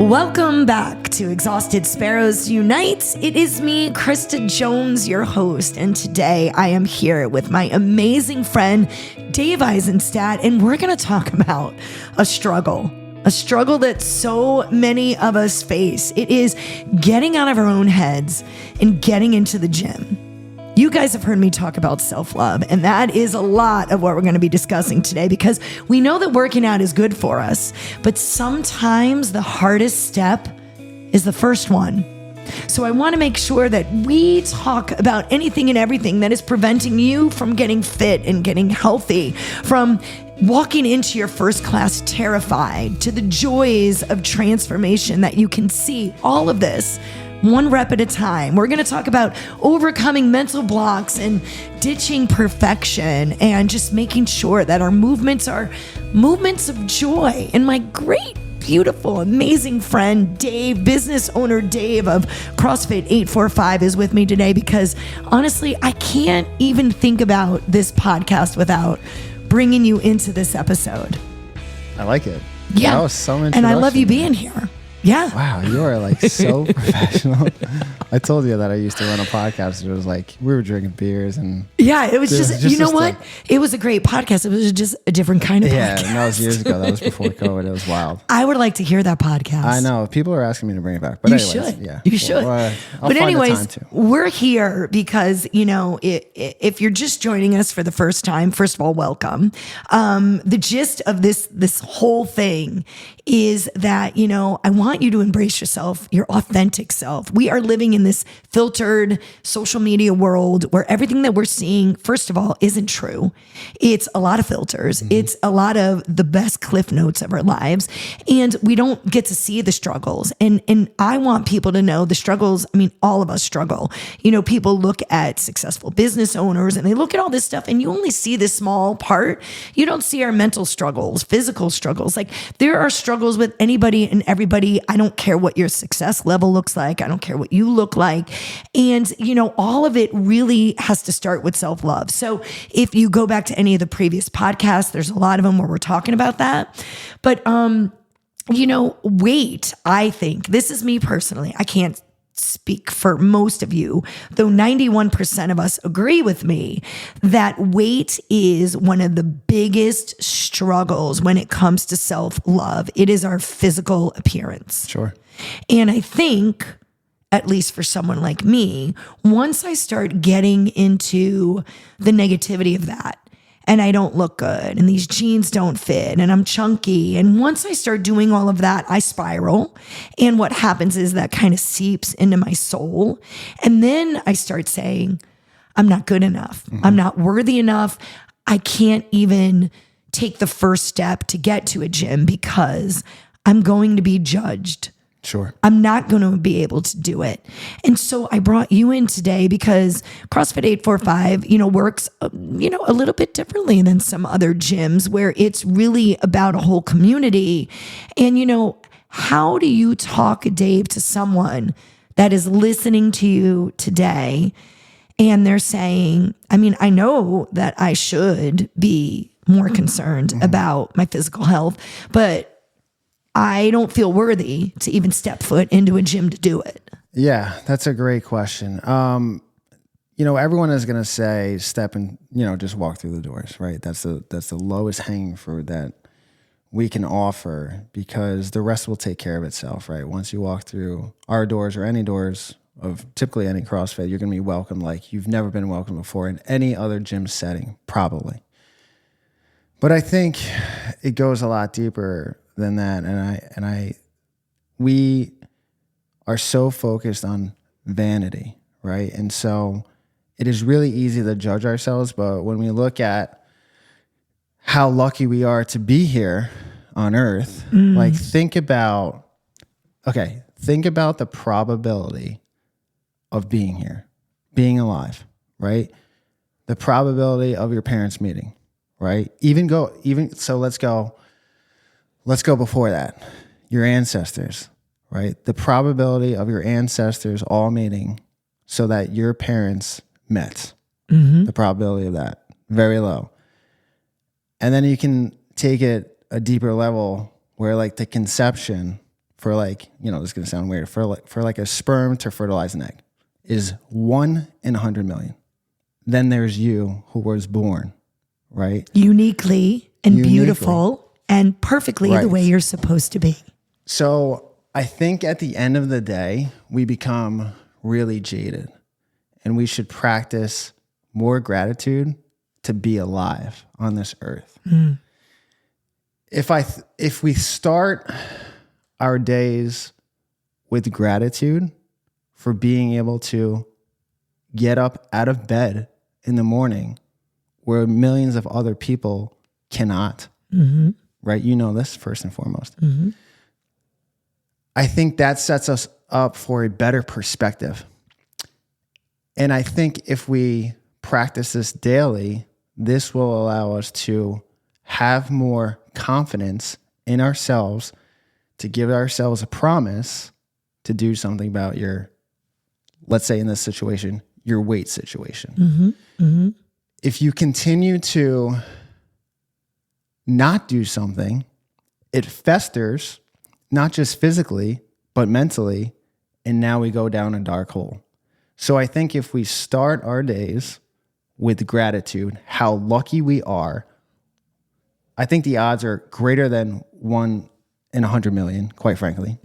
Welcome back to Exhausted Sparrows Unite. It is me, Krista Jones, your host, and today I am here with my amazing friend, Dave Eisenstadt, and we're going to talk about a struggle that so many of us face. It is getting out of our own heads and getting into the gym. You guys have heard me talk about self-love, and that is a lot of what we're going to be discussing today because we know that working out is good for us, but sometimes the hardest step is the first one. So I want to make sure that we talk about anything and everything that is preventing you from getting fit and getting healthy, from walking into your first class terrified to the joys of transformation that you can see. All of this one rep at a time. We're going to talk about overcoming mental blocks and ditching perfection and just making sure that our movements are movements of joy. And my great, beautiful, amazing friend, Dave, business owner Dave of CrossFit 845 is with me today because honestly, I can't even think about this podcast without bringing you into this episode. I like it. Yeah. That was so much. And I love you being here. Yeah. Wow, you are like so professional. I told you that I used to run a podcast. It was like we were drinking beers and yeah, it was just you know what? It was a great podcast. It was just a different kind of podcast. Yeah, and that was years ago. That was before COVID. It was wild. I would like to hear that podcast. I know. People are asking me to bring it back. But you anyways, should. Yeah. You should. I'll but find anyways, the time to. We're here because, you know, if you're just joining us for the first time, first of all, welcome. The gist of this whole thing is that, you know, I want you to embrace yourself, your authentic self. We are living in this filtered social media world where everything that we're seeing, first of all, isn't true. It's a lot of filters. Mm-hmm. It's a lot of the best cliff notes of our lives. And we don't get to see the struggles. And I want people to know the struggles. I mean, all of us struggle. You know, people look at successful business owners and they look at all this stuff and you only see this small part. You don't see our mental struggles, physical struggles. Like there are struggles with anybody and everybody. I don't care what your success level looks like. I don't care what you look like. And, you know, all of it really has to start with self-love. So if you go back to any of the previous podcasts, there's a lot of them where we're talking about that. But, you know, weight, I think, this is me personally. I can't speak for most of you, though 91% of us agree with me that weight is one of the biggest struggles when it comes to self-love. It is our physical appearance. Sure. And I think, at least for someone like me, once I start getting into the negativity of that, and I don't look good, and these jeans don't fit, and I'm chunky. And once I start doing all of that, I spiral. And what happens is that kind of seeps into my soul. And then I start saying, I'm not good enough. Mm-hmm. I'm not worthy enough. I can't even take the first step to get to a gym because I'm going to be judged. Sure. I'm not going to be able to do it. And so I brought you in today because CrossFit 845, you know, works, you know, a little bit differently than some other gyms where it's really about a whole community. And, you know, how do you talk, Dave, to someone that is listening to you today and they're saying, I mean, I know that I should be more concerned about my physical health, but I don't feel worthy to even step foot into a gym to do it. Yeah, that's a great question. You know, everyone is going to say step and, you know, just walk through the doors, right? That's the lowest hanging fruit that we can offer because the rest will take care of itself, right? Once you walk through our doors or any doors of typically any CrossFit, you're going to be welcomed like you've never been welcomed before in any other gym setting, probably. But I think it goes a lot deeper than that. And we are so focused on vanity, right? And so it is really easy to judge ourselves. But when we look at how lucky we are to be here on earth, like think about the probability of being here, being alive, right? The probability of your parents meeting, right? So let's go before that. Your ancestors, right? The probability of your ancestors all meeting so that your parents met. Mm-hmm. The probability of that, very low. And then you can take it a deeper level where like the conception for like, you know, this is going to sound weird, for like a sperm to fertilize an egg is 1 in 100 million. Then there's you who was born, right? Uniquely and beautiful and perfectly the way you're supposed to be. So I think at the end of the day, we become really jaded, and we should practice more gratitude to be alive on this earth. If we start our days with gratitude for being able to get up out of bed in the morning where millions of other people cannot, right? You know this first and foremost. I think that sets us up for a better perspective. And I think if we practice this daily, this will allow us to have more confidence in ourselves, to give ourselves a promise to do something about your, let's say in this situation, your weight situation. If you continue to not do something, it festers, not just physically, but mentally, and now we go down a dark hole. So I think if we start our days with gratitude, how lucky we are, I think the odds are greater than 1 in 100 million, quite frankly.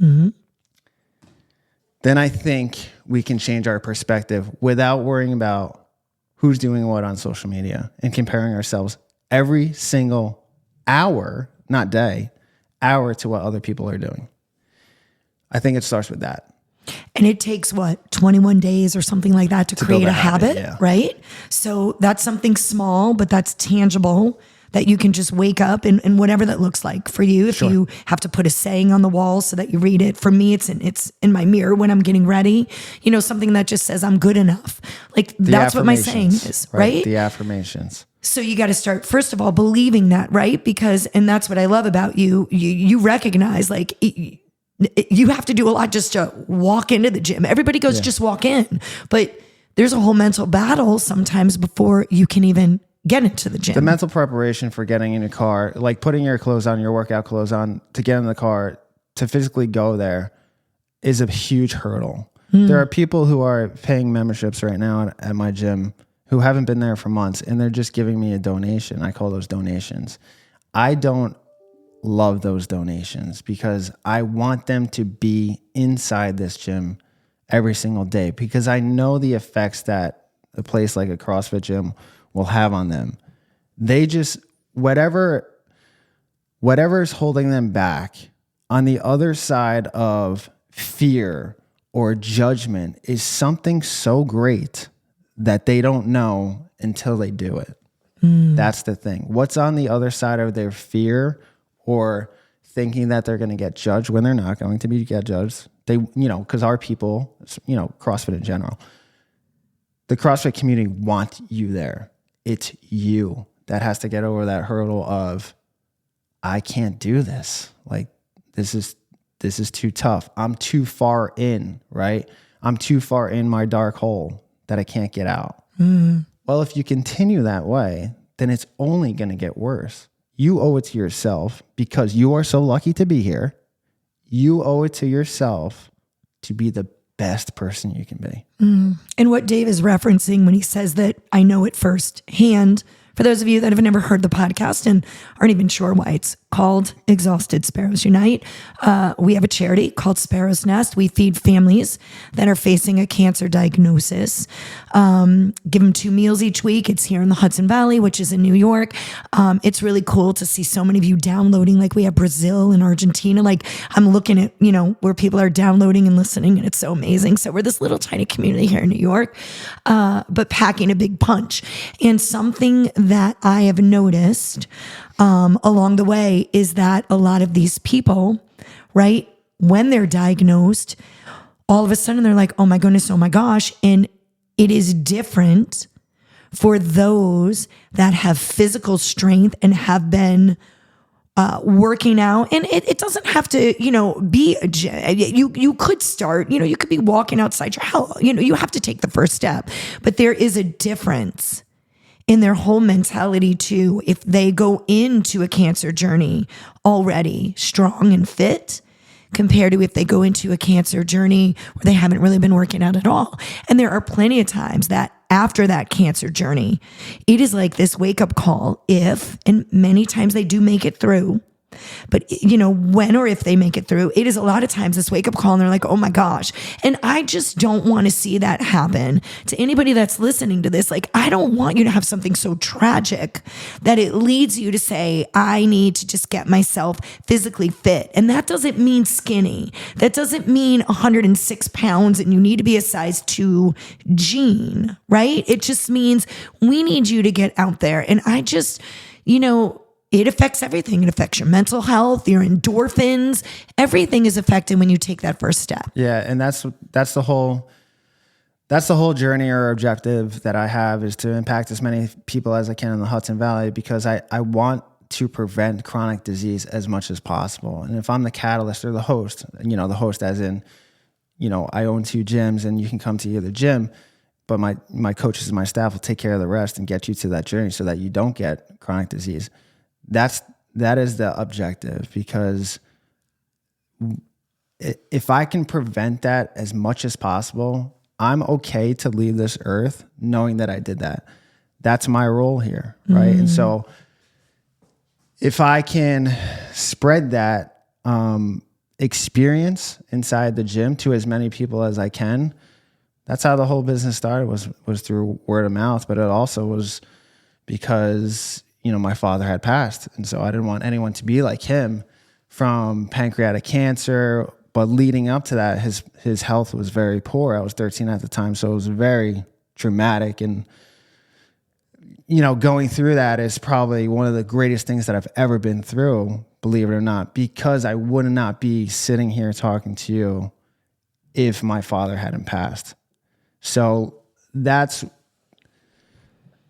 Then I think we can change our perspective without worrying about who's doing what on social media and comparing ourselves every single hour, not day, hour to what other people are doing. I think it starts with that. And it takes 21 days or something like that to create a habit, right? So that's something small, but that's tangible that you can just wake up and whatever that looks like for you. If you have to put a saying on the wall so that you read it. For me, it's in my mirror when I'm getting ready, you know, something that just says I'm good enough. Like that's what my saying is, right? The affirmations. So you got to start, first of all, believing that, right? Because, and that's what I love about you. You recognize like you have to do a lot just to walk into the gym. Everybody goes, just walk in. But there's a whole mental battle sometimes before you can even get into the gym. The mental preparation for getting in your car, like putting your clothes on, your workout clothes on to get in the car, to physically go there is a huge hurdle. There are people who are paying memberships right now at my gym who haven't been there for months, and they're just giving me a donation. I call those donations. I don't love those donations because I want them to be inside this gym every single day, because I know the effects that a place like a CrossFit gym will have on them. They just, whatever is holding them back on the other side of fear or judgment is something so great that they don't know until they do it. That's the thing. What's on the other side of their fear or thinking that they're going to get judged when they're not going to get judged? They, you know, because our people, you know, CrossFit in general, the CrossFit community want you there. It's you that has to get over that hurdle of, I can't do this. Like, this is too tough. I'm too far in, right? I'm too far in my dark hole that I can't get out. Well, if you continue that way, then it's only going to get worse. You owe it to yourself because you are so lucky to be here. You owe it to yourself to be the best person you can be. And what Dave is referencing when he says that, I know it firsthand, for those of you that have never heard the podcast and aren't even sure why it's called Exhausted Sparrows Unite, we have a charity called Sparrow's Nest. We feed families that are facing a cancer diagnosis. Give them 2 meals each week. It's here in the Hudson Valley, which is in New York. It's really cool to see so many of you downloading. Like we have Brazil and Argentina. Like I'm looking at, you know, where people are downloading and listening, and it's so amazing. So we're this little tiny community here in New York, but packing a big punch. And something that I have noticed along the way is that a lot of these people, right, when they're diagnosed, all of a sudden they're like, oh my goodness, oh my gosh. And it is different for those that have physical strength and have been working out. And it doesn't have to, you know, be a gym. You could start, you know, you could be walking outside your house. You know, you have to take the first step. But there is a difference in their whole mentality too. If they go into a cancer journey already strong and fit compared to if they go into a cancer journey where they haven't really been working out at all. And there are plenty of times that after that cancer journey, it is like this wake up call and many times they do make it through. But, when or if they make it through, it is a lot of times this wake up call and they're like, oh my gosh. And I just don't want to see that happen to anybody that's listening to this. Like, I don't want you to have something so tragic that it leads you to say, I need to just get myself physically fit. And that doesn't mean skinny. That doesn't mean 106 pounds and you need to be a size 2 jean, right? It just means we need you to get out there. And I just, it affects everything. It affects your mental health, your endorphins. Everything is affected when you take that first step. Yeah, and that's the whole journey or objective that I have, is to impact as many people as I can in the Hudson Valley, because I want to prevent chronic disease as much as possible. And if I'm the catalyst or the host, the host as in, I own 2 gyms and you can come to either gym, but my coaches and my staff will take care of the rest and get you to that journey so that you don't get chronic disease. That is the objective, because if I can prevent that as much as possible, I'm okay to leave this earth knowing that I did that. That's my role here, right? And so if I can spread that experience inside the gym to as many people as I can, that's how the whole business started, was through word of mouth. But it also was because my father had passed. And so I didn't want anyone to be like him from pancreatic cancer. But leading up to that, his health was very poor. I was 13 at the time. So it was very traumatic. And, going through that is probably one of the greatest things that I've ever been through, believe it or not, because I would not be sitting here talking to you if my father hadn't passed. So that's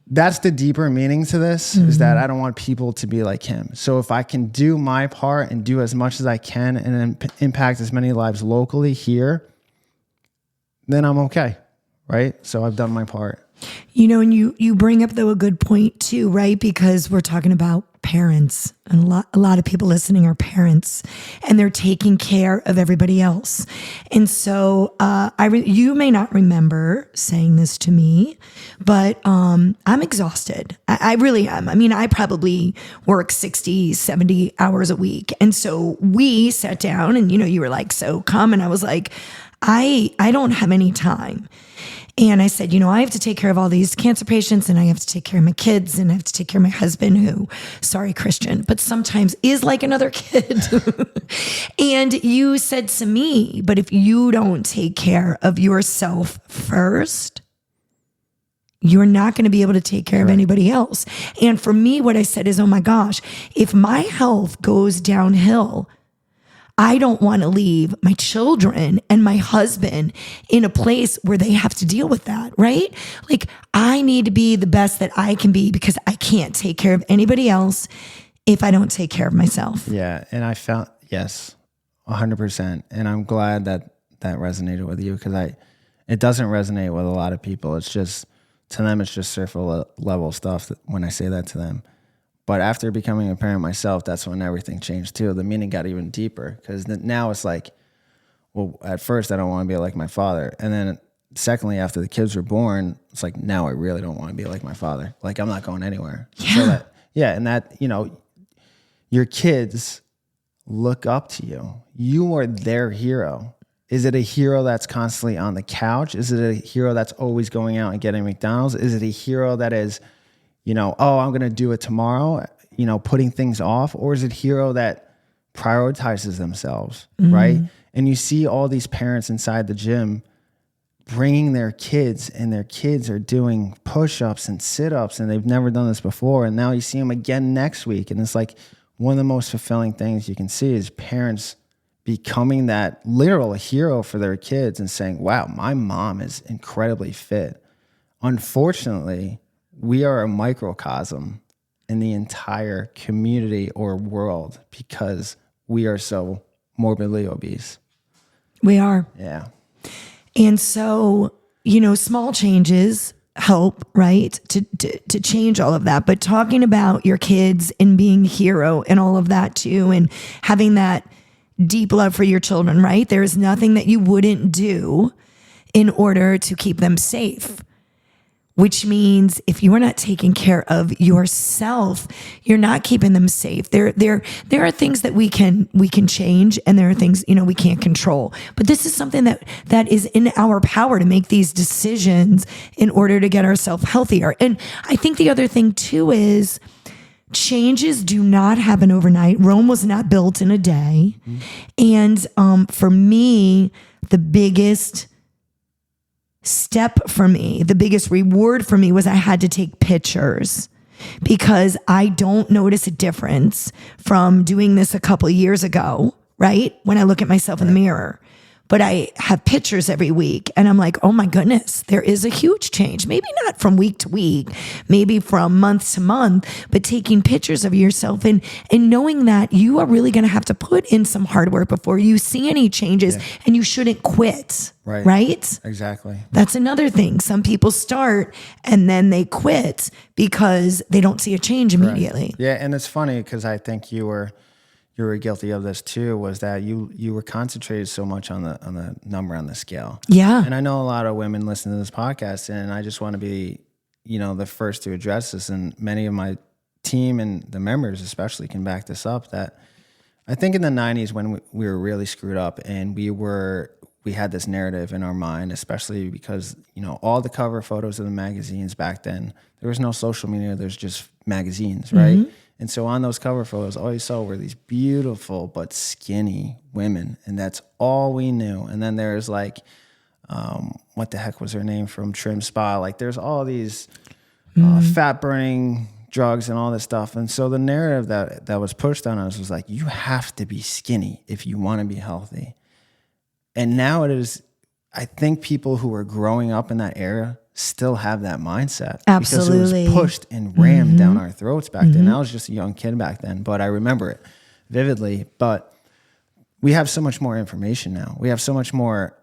the deeper meaning to this, is that I don't want people to be like him. So if I can do my part and do as much as I can and impact as many lives locally here, then I'm okay, right? So I've done my part. And you bring up, though, a good point too, right? Because we're talking about parents, and a lot of people listening are parents, and they're taking care of everybody else. And so you may not remember saying this to me, but I'm exhausted. I really am. I mean, I probably work 60, 70 hours a week. And so we sat down and, you were like, so come. And I was like, I don't have any time. And I said, I have to take care of all these cancer patients, and I have to take care of my kids, and I have to take care of my husband, who, sorry, Christian, but sometimes is like another kid. And you said to me, but if you don't take care of yourself first, you're not going to be able to take care of anybody else. And for me, what I said is, oh my gosh, if my health goes downhill, I don't want to leave my children and my husband in a place where they have to deal with that, right? Like, I need to be the best that I can be, because I can't take care of anybody else if I don't take care of myself. Yeah. And I found, yes, 100%. And I'm glad that resonated with you, because it doesn't resonate with a lot of people. It's just, to them, it's just surface level stuff when I say that to them. But after becoming a parent myself, that's when everything changed too. The meaning got even deeper, because now it's like, well, at first I don't want to be like my father. And then secondly, after the kids were born, it's like, now I really don't want to be like my father. Like, I'm not going anywhere. Yeah. So and that, your kids look up to you. You are their hero. Is it a hero that's constantly on the couch? Is it a hero that's always going out and getting McDonald's? Is it a hero that is, oh, I'm going to do it tomorrow, putting things off? Or is it a hero that prioritizes themselves, right? And you see all these parents inside the gym bringing their kids, and their kids are doing push-ups and sit-ups, and they've never done this before. And now you see them again next week. And it's like, one of the most fulfilling things you can see is parents becoming that literal hero for their kids and saying, wow, my mom is incredibly fit. Unfortunately, we are a microcosm in the entire community or world because we are so morbidly obese. We are. Yeah. And so, small changes help, right, to change all of that. But talking about your kids and being a hero and all of that too, and having that deep love for your children, right? There is nothing that you wouldn't do in order to keep them safe. Which means if you are not taking care of yourself, you're not keeping them safe. There are things that we can change, and there are things, we can't control. But this is something that is in our power to make these decisions in order to get ourselves healthier. And I think the other thing too is changes do not happen overnight. Rome was not built in a day. And for me, the biggest step for me, the biggest reward for me was I had to take pictures, because I don't notice a difference from doing this a couple of years ago, right? When I look at myself in the mirror. But I have pictures every week, and I'm like, oh my goodness, there is a huge change. Maybe not from week to week, maybe from month to month, but taking pictures of yourself and knowing that you are really going to have to put in some hard work before you see any changes, and you shouldn't quit. Right? Exactly. That's another thing. Some people start and then they quit because they don't see a change immediately. Right. Yeah, and it's funny because I think you were guilty of this too, was that you were concentrated so much on the number on the scale. Yeah. And I know a lot of women listen to this podcast, and I just want to be, the first to address this. And many of my team and the members especially can back this up, that I think in the 90s when we were really screwed up, and we had this narrative in our mind, especially because, all the cover photos of the magazines back then, there was no social media, there's just magazines, right? Mm-hmm. And so on those cover photos, all you saw were these beautiful but skinny women, and that's all we knew. And then there's like, what the heck was her name from Trim Spa? Like there's all these fat burning drugs and all this stuff. And so the narrative that was pushed on us was like, you have to be skinny if you want to be healthy. And now it is, I think people who are growing up in that era still have that mindset. Absolutely. Because it was pushed and rammed down our throats back then. I was just a young kid back then, but I remember it vividly. But we have so much more information now. We have so much more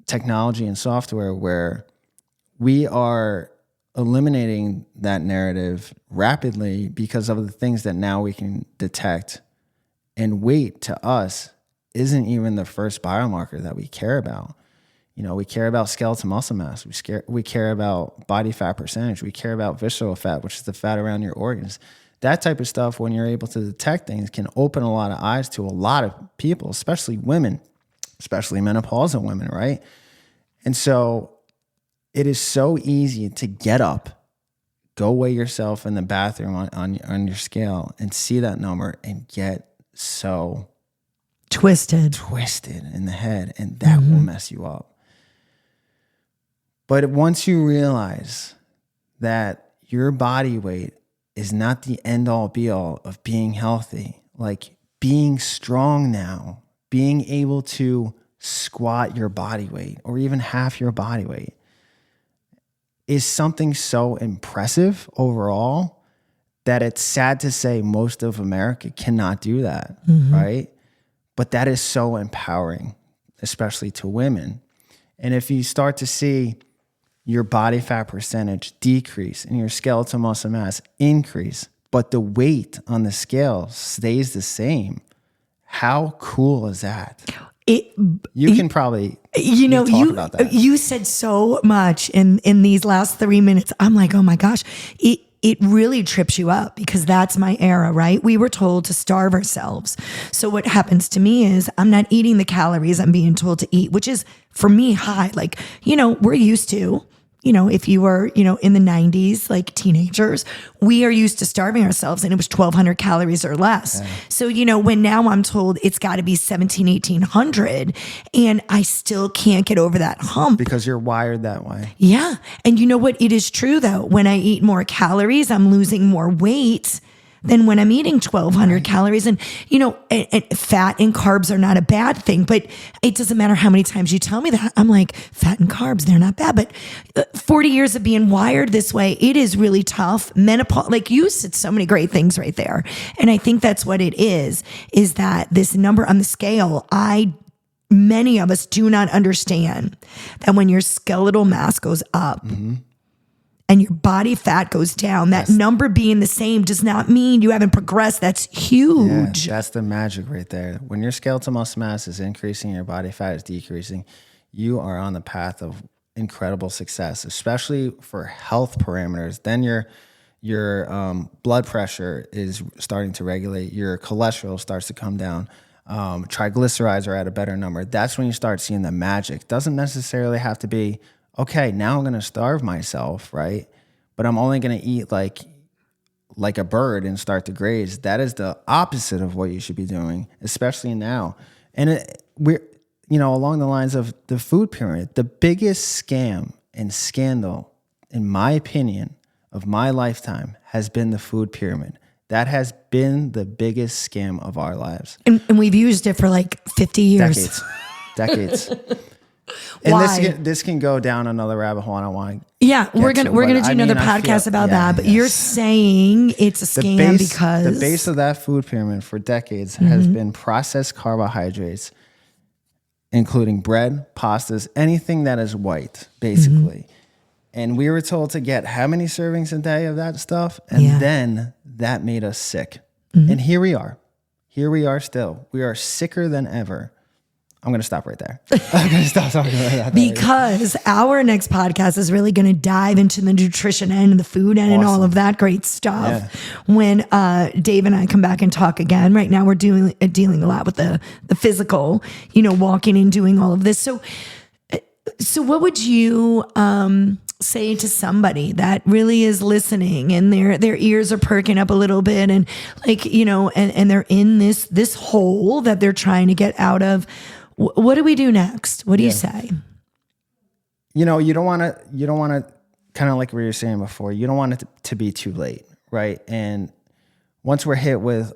technology and software where we are eliminating that narrative rapidly because of the things that now we can detect. And weight to us isn't even the first biomarker that we care about. We care about skeletal muscle mass. We care about body fat percentage. We care about visceral fat, which is the fat around your organs. That type of stuff, when you're able to detect things, can open a lot of eyes to a lot of people, especially women, especially menopausal women, right? And so it is so easy to get up, go weigh yourself in the bathroom on your scale and see that number and get so twisted in the head, and that will mess you up. But once you realize that your body weight is not the end all be all of being healthy, like being strong now, being able to squat your body weight or even half your body weight is something so impressive overall that it's sad to say most of America cannot do that, right? But that is so empowering, especially to women. And if you start to see your body fat percentage decrease and your skeletal muscle mass increase, but the weight on the scale stays the same, how cool is that? You can probably talk about that. You said so much in these last 3 minutes. I'm like, oh my gosh, it really trips you up, because that's my era, right? We were told to starve ourselves. So what happens to me is I'm not eating the calories I'm being told to eat, which is for me high. Like, we're used to, if you were, in the 90s, like teenagers, we are used to starving ourselves, and it was 1,200 calories or less. Yeah. So, when now I'm told it's got to be 1,800, and I still can't get over that hump. Because you're wired that way. Yeah. And you know what? It is true though. When I eat more calories, I'm losing more weight than when I'm eating 1,200 calories. And, and fat and carbs are not a bad thing, but it doesn't matter how many times you tell me that. I'm like, fat and carbs, they're not bad. But 40 years of being wired this way, it is really tough. Menopause, like you said so many great things right there. And I think that's what it is that this number on the scale, many of us do not understand that when your skeletal mass goes up, and your body fat goes down, that number being the same does not mean you haven't progressed. That's huge. Yeah, that's the magic right there. When your skeletal muscle mass is increasing, your body fat is decreasing, you are on the path of incredible success, especially for health parameters. Then your blood pressure is starting to regulate, your cholesterol starts to come down, triglycerides are at a better number. That's when you start seeing the magic. Doesn't necessarily have to be, okay, now I'm going to starve myself, right? But I'm only going to eat like a bird and start to graze. That is the opposite of what you should be doing, especially now. And we're, along the lines of the food pyramid, the biggest scam and scandal, in my opinion, of my lifetime has been the food pyramid. That has been the biggest scam of our lives. And we've used it for like 50 years. Decades. And Why? this can go down another rabbit hole. I don't want to. Yeah, we're gonna do another podcast about that. But you're saying it's a scam because the base of that food pyramid for decades has been processed carbohydrates, including bread, pastas, anything that is white, basically. And we were told to get how many servings a day of that stuff, and then that made us sick. And here we are. Here we are still. We are sicker than ever. I'm going to stop right there. I'm going to stop talking about that. Because our next podcast is really going to dive into the nutrition end and the food end and all of that great stuff. Yeah. When Dave and I come back and talk again. Right now we're dealing a lot with the physical, walking and doing all of this. So what would you say to somebody that really is listening and their ears are perking up a little bit and and they're in this hole that they're trying to get out of? What do we do next? What do you say? You don't want to kind of like we were saying before, you don't want it to be too late, right? And once we're hit with,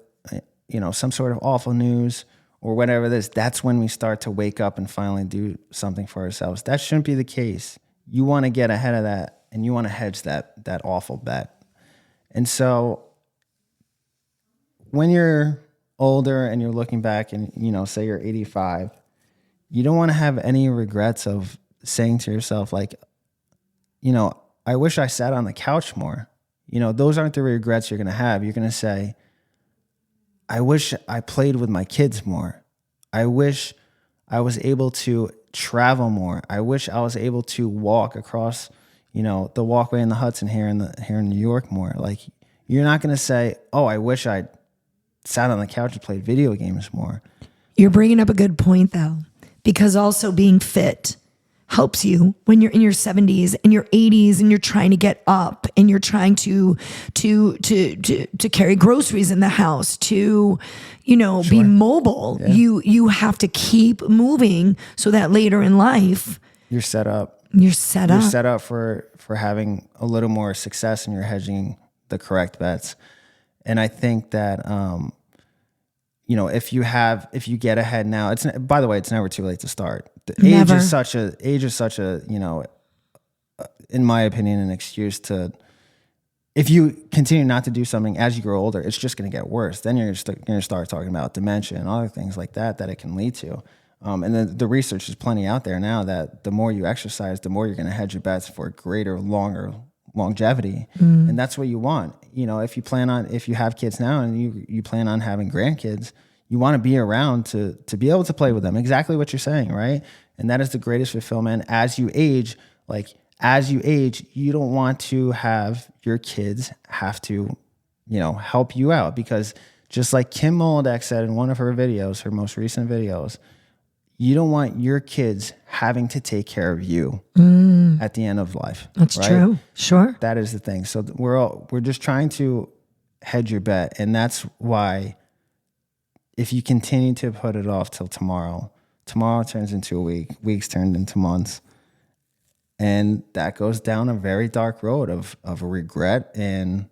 some sort of awful news or whatever it is, that's when we start to wake up and finally do something for ourselves. That shouldn't be the case. You want to get ahead of that and you want to hedge that awful bet. And so when you're older and you're looking back and, say you're 85, you don't want to have any regrets of saying to yourself, like, I wish I sat on the couch more. Those aren't the regrets you're going to have. You're going to say, I wish I played with my kids more. I wish I was able to travel more. I wish I was able to walk across, the walkway in the Hudson here in New York more. Like, you're not going to say, oh, I wish I sat on the couch and played video games more. You're bringing up a good point, though, because also being fit helps you when you're in your 70s and your 80s and you're trying to get up and you're trying to carry groceries in the house, to be mobile. Yeah. You have to keep moving so that later in life you're set up. You're set up for having a little more success, and you're hedging the correct bets. And I think that if you get ahead now, by the way, it's never too late to start. The age is such a, in my opinion, an excuse to, if you continue not to do something as you grow older, it's just going to get worse. Then you're going to start talking about dementia and other things like that it can lead to. And the research is plenty out there now that the more you exercise, the more you're going to hedge your bets for greater, longer longevity. And that's what you want. If you have kids now and you plan on having grandkids, you want to be around to be able to play with them. Exactly what you're saying, right? And that is the greatest fulfillment. As you age, you don't want to have your kids have to, help you out, because just like Kim Molodek said in one of her videos, her most recent videos, you don't want your kids having to take care of you at the end of life. That's right? True. Sure. That is the thing. So we're just trying to hedge your bet. And that's why if you continue to put it off till tomorrow turns into a week, weeks turned into months. And that goes down a very dark road of regret and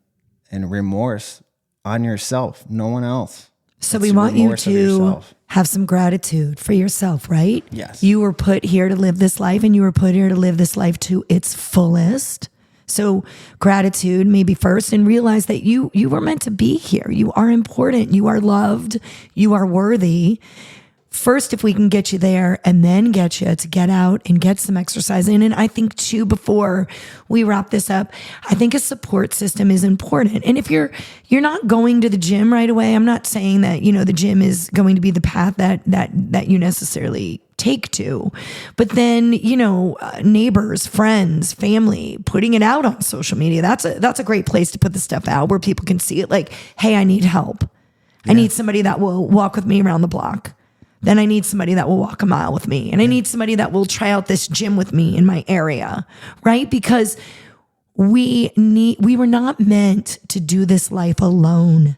remorse on yourself, no one else. So we want you to have some gratitude for yourself, right? Yes. You were put here to live this life, and you were put here to live this life to its fullest. So gratitude maybe first, and realize that you were meant to be here. You are important. You are loved. You are worthy. first, if we can get you there and then get you to get out and get some exercise in. And I think too, before we wrap this up, I think a support system is important. And if you're not going to the gym right away, I'm not saying that, the gym is going to be the path that you necessarily take to, but then, neighbors, friends, family, putting it out on social media. That's a great place to put the stuff out where people can see it. Like, hey, I need help. Yeah. I need somebody that will walk with me around the block. Then I need somebody that will walk a mile with me. And I need somebody that will try out this gym with me in my area, right? Because we were not meant to do this life alone,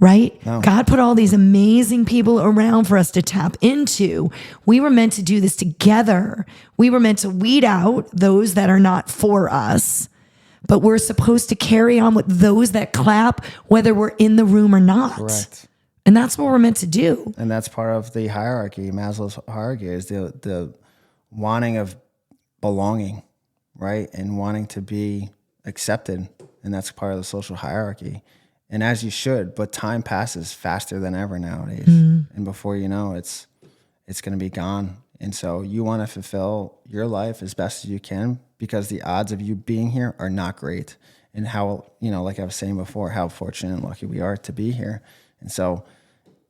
right? No. God put all these amazing people around for us to tap into. We were meant to do this together. We were meant to weed out those that are not for us, but we're supposed to carry on with those that clap, whether we're in the room or not. Correct. And that's what we're meant to do. And that's part of the hierarchy. Maslow's hierarchy is the wanting of belonging, right? And wanting to be accepted. And that's part of the social hierarchy. And as you should, but time passes faster than ever nowadays. And before you know, it's going to be gone. And so you want to fulfill your life as best as you can, because the odds of you being here are not great. And how, like I was saying before, how fortunate and lucky we are to be here. And so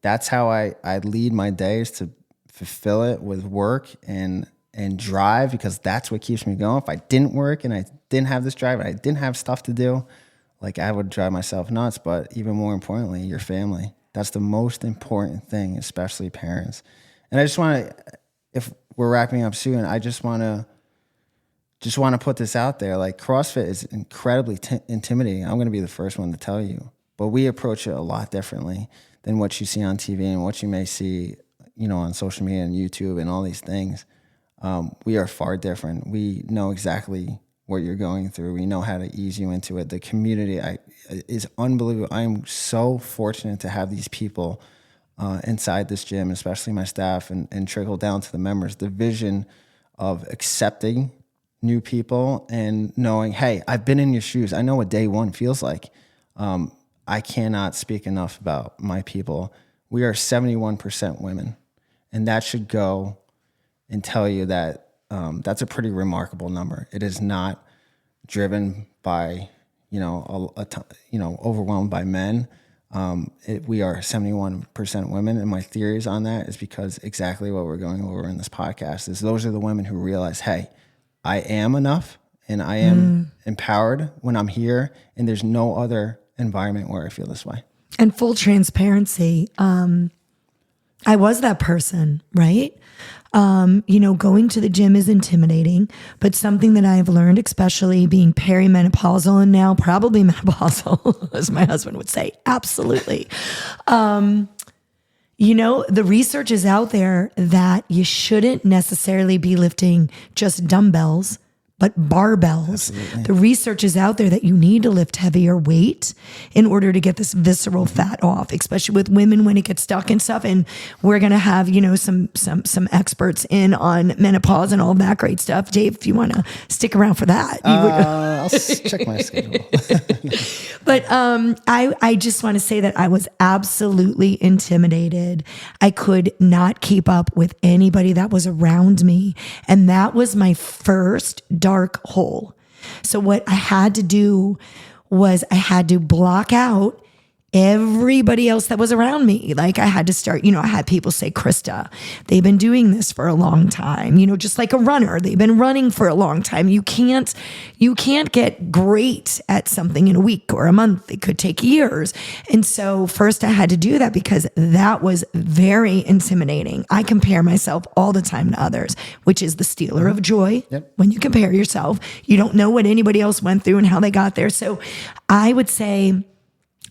that's how I lead my days, to fulfill it with work and drive, because that's what keeps me going. If I didn't work and I didn't have this drive and I didn't have stuff to do, like, I would drive myself nuts. But even more importantly, your family. That's the most important thing, especially parents. And I just want to, if we're wrapping up soon, I just want to put this out there. Like, CrossFit is incredibly intimidating. I'm going to be the first one to tell you. But we approach it a lot differently than what you see on TV and what you may see, on social media and YouTube and all these things. We are far different. We know exactly what you're going through. We know how to ease you into it. The community is unbelievable. I am so fortunate to have these people inside this gym, especially my staff, and trickle down to the members. The vision of accepting new people and knowing, hey, I've been in your shoes. I know what day one feels like. I cannot speak enough about my people. We are 71% women, and that should go and tell you that that's a pretty remarkable number. It is not driven by, overwhelmed by men. We are 71% women, and my theories on that is because exactly what we're going over in this podcast is those are the women who realize, hey, I am enough and I am empowered when I'm here, and there's no other environment where I feel this way. And full transparency, I was that person, right? Going to the gym is intimidating, but something that I've learned, especially being perimenopausal and now probably menopausal, as my husband would say, absolutely. The research is out there that you shouldn't necessarily be lifting just dumbbells, but barbells. Absolutely. The research is out there that you need to lift heavier weight in order to get this visceral fat off, especially with women when it gets stuck and stuff. And we're going to have, some experts in on menopause and all that great stuff. Dave, if you want to stick around for that. I'll check my schedule. But I just want to say that I was absolutely intimidated. I could not keep up with anybody that was around me. And that was my first dark hole. So what I had to do was I had to block out everybody else that was around me. Like, I had to start, I had people say, Krista, they've been doing this for a long time, just like a runner. They've been running for a long time. You can't get great at something in a week or a month. It could take years. And so first I had to do that because that was very intimidating. I compare myself all the time to others, which is the stealer of joy. Yep. When you compare yourself, you don't know what anybody else went through and how they got there. So I would say,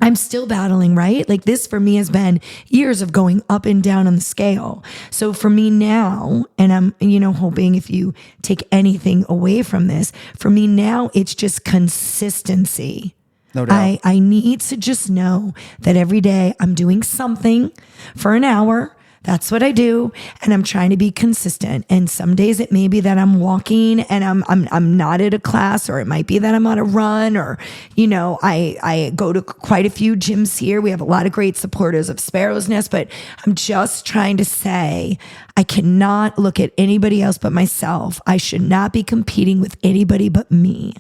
I'm still battling, right? Like, this for me has been years of going up and down on the scale. So for me now, and I'm, hoping if you take anything away from this, for me now, it's just consistency. No doubt. I need to just know that every day I'm doing something for an hour That's what I do. And I'm trying to be consistent. And some days it may be that I'm walking and I'm not at a class, or it might be that I'm on a run, or, I go to quite a few gyms here. We have a lot of great supporters of Sparrow's Nest, but I'm just trying to say I cannot look at anybody else but myself. I should not be competing with anybody but me,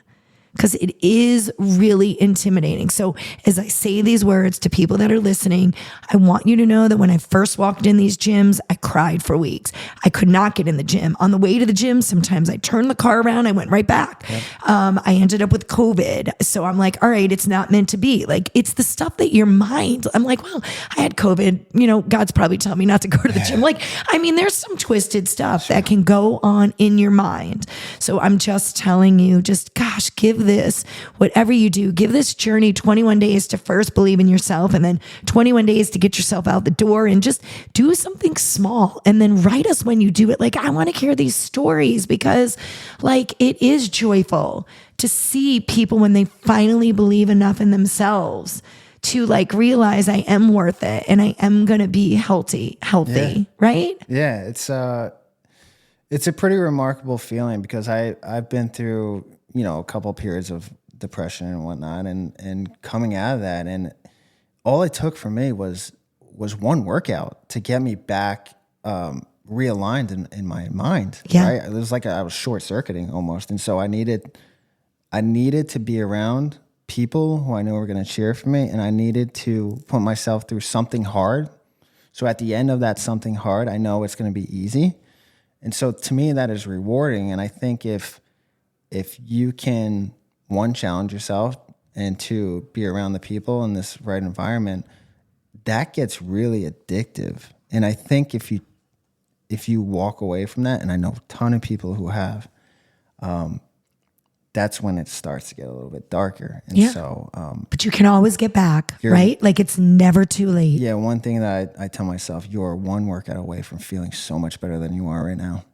because it is really intimidating. So as I say these words to people that are listening, I want you to know that when I first walked in these gyms, I cried for weeks. I could not get in the gym. On the way to the gym, sometimes I turned the car around, I went right back. Yep. I ended up with COVID. So I'm like, all right, it's not meant to be. Like, it's the stuff that your mind, I'm like, well, I had COVID. God's probably telling me not to go to the gym. There's some twisted stuff that can go on in your mind. So I'm just telling you, gosh, give this, whatever you do, give this journey 21 days to first believe in yourself, and then 21 days to get yourself out the door, and just do something small, and then write us when you do it. I want to hear these stories, because it is joyful to see people when they finally believe enough in themselves to realize I am worth it and I am going to be healthy, right? Yeah. It's a pretty remarkable feeling, because I've been through, a couple periods of depression and whatnot, and coming out of that, and all it took for me was one workout to get me back realigned in my mind. Yeah. Right? It was like I was short circuiting almost, and so I needed to be around people who I knew were going to cheer for me, and I needed to put myself through something hard. So at the end of that something hard, I know it's going to be easy, and so to me that is rewarding. And I think if you can, one, challenge yourself, and two, be around the people in this right environment, that gets really addictive. And I think if you walk away from that, and I know a ton of people who have, that's when it starts to get a little bit darker. And so, but you can always get back, right? It's never too late. Yeah. One thing that I tell myself, you're one workout away from feeling so much better than you are right now.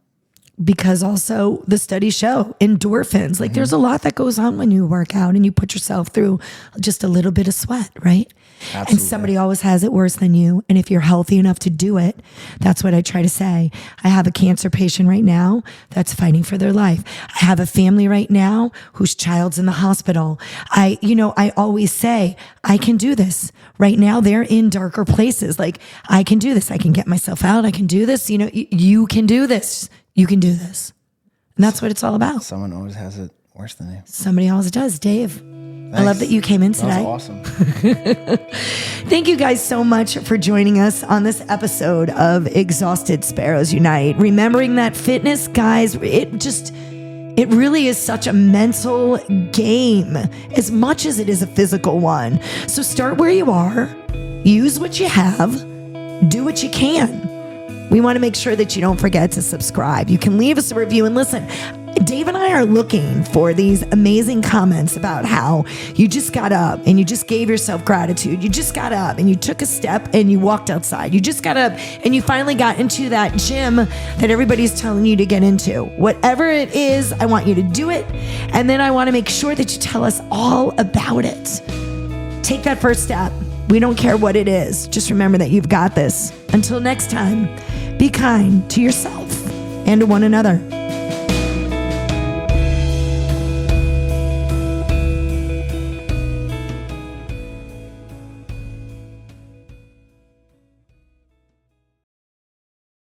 Because also the studies show endorphins. There's a lot that goes on when you work out and you put yourself through just a little bit of sweat, right? Absolutely. And somebody always has it worse than you. And if you're healthy enough to do it, that's what I try to say. I have a cancer patient right now that's fighting for their life. I have a family right now whose child's in the hospital. I always say, I can do this. Right now, they're in darker places. I can do this. I can get myself out. I can do this. You can do this. You can do this. And that's what it's all about. Someone always has it worse than you. Somebody always does. Dave, thanks. I love that you came in today. That was awesome. Thank you guys so much for joining us on this episode of Exhausted Sparrows Unite. Remembering that fitness, guys, it really is such a mental game as much as it is a physical one. So start where you are, use what you have, do what you can. We want to make sure that you don't forget to subscribe. You can leave us a review, and listen, Dave and I are looking for these amazing comments about how you just got up and you just gave yourself gratitude. You just got up and you took a step and you walked outside. You just got up and you finally got into that gym that everybody's telling you to get into. Whatever it is, I want you to do it. And then I want to make sure that you tell us all about it. Take that first step. We don't care what it is. Just remember that you've got this. Until next time, be kind to yourself and to one another.